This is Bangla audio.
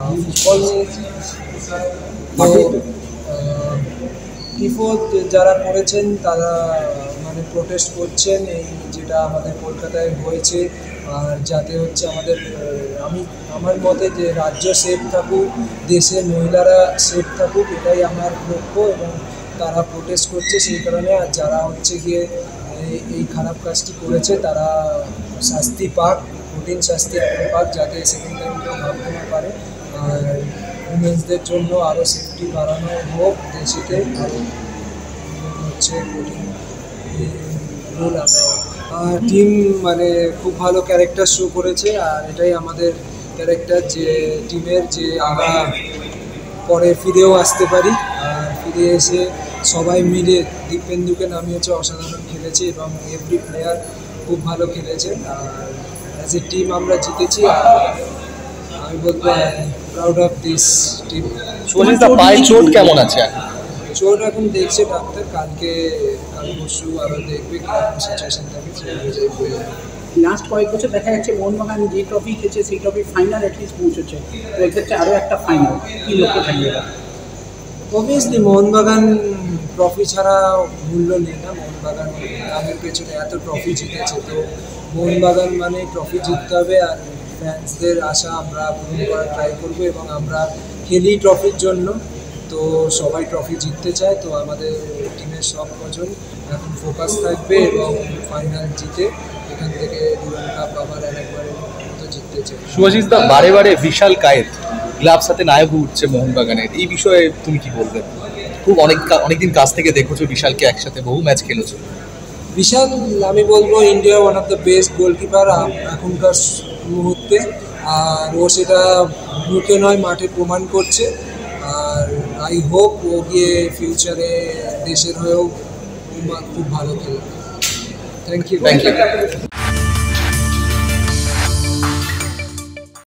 ফুটবল টিফো যারা করেছেন তারা মানে প্রোটেস্ট করছেন এই যেটা আমাদের কলকাতায় হয়েছে। আর যাতে হচ্ছে আমাদের আমার মতে যে রাজ্য সেফ থাকুক, দেশের মহিলারা সেফ থাকুক, এটাই আমার লক্ষ্য এবং তারা প্রোটেস্ট করছে সেই কারণে। আর যারা হচ্ছে গিয়ে এই খারাপ কাজটি করেছে তারা শাস্তি পাক, কঠিন শাস্তি এখন পাক, যাতে সেকেন্ড টাইম কেউ ভাবতে না পারে। আর উমেন্সদের জন্য আরও সেফটি বাড়ানো হোক দেশেতে, আরও হচ্ছে কঠিন রুল আনা হোক। টিম মানে খুব ভালো ক্যারেক্টার শো করেছে, আর এটাই আমাদের ক্যারেক্টার যে টিমের, যে আমরা পরে ফিরেও আসতে পারি। আর ফিরে এসে সবাই মিলে দীপেন্দুকে নামিয়েছে, অসাধারণ খেলেছে এবং এভরি প্লেয়ার খুব ভালো খেলেছে। আর অ্যাজ এ টিম আমরা জিতেছি। আমি বলবো প্রাউড অফ দিস টিম। পায়ের চোট কেমন আছে? চোট এখন দেখছে ডাক্তার, কাল পরশু আরও দেখবে কীরকম সিচুয়েশন থাকে সেই অনুযায়ী হয়ে যাবে। লাস্ট কয়েক বছর দেখা যাচ্ছে মোহনবাগান যে ট্রফি খেলছে সেই ট্রফি ফাইনাল অ্যাটলিস্ট পৌঁছেছে, তো এক্ষেত্রে আরও একটা ফাইনাল কী লক্ষ্য থাকবে? অবভিয়াসলি মোহনবাগান ট্রফি ছাড়া মূল্য নেই না। মোহনবাগান নামের পেছনে এত ট্রফি জিতেছে, তো মোহনবাগান মানে ট্রফি জিততে হবে। আর ফ্যান্সদের আশা আমরা পূরণ করার ট্রাই করবো এবং আমরা খেলি ট্রফির জন্য, তো সবাই ট্রফি জিততে চায়। তো আমাদের টিমের সব কজন এখন ফোকাস থাকবে এবং ফাইনাল জিতে এখান থেকে ডুরান্ড কাপ আবার একবারের মতো জিততে চাই। শুভাশিস দা, বারে বারে বিশাল কায়েত গ্লাভস হাতে নায়ক উঠছে মোহনবাগানের, এই বিষয়ে তুমি কি বলবে? খুব অনেকদিন কাছ থেকে দেখেছো বিশালকে, একসাথে বহু ম্যাচ খেলেছো। বিশাল আমি বলবো India one of the best goalkeeper এখনকার মুহূর্তে। আর ও সেটা মুখে নয় মাঠে প্রমাণ করছে। আর আই হোপ ও গিয়ে ফিউচারে দেশের হয়েও খুব ভালো খেলবে। Thank you.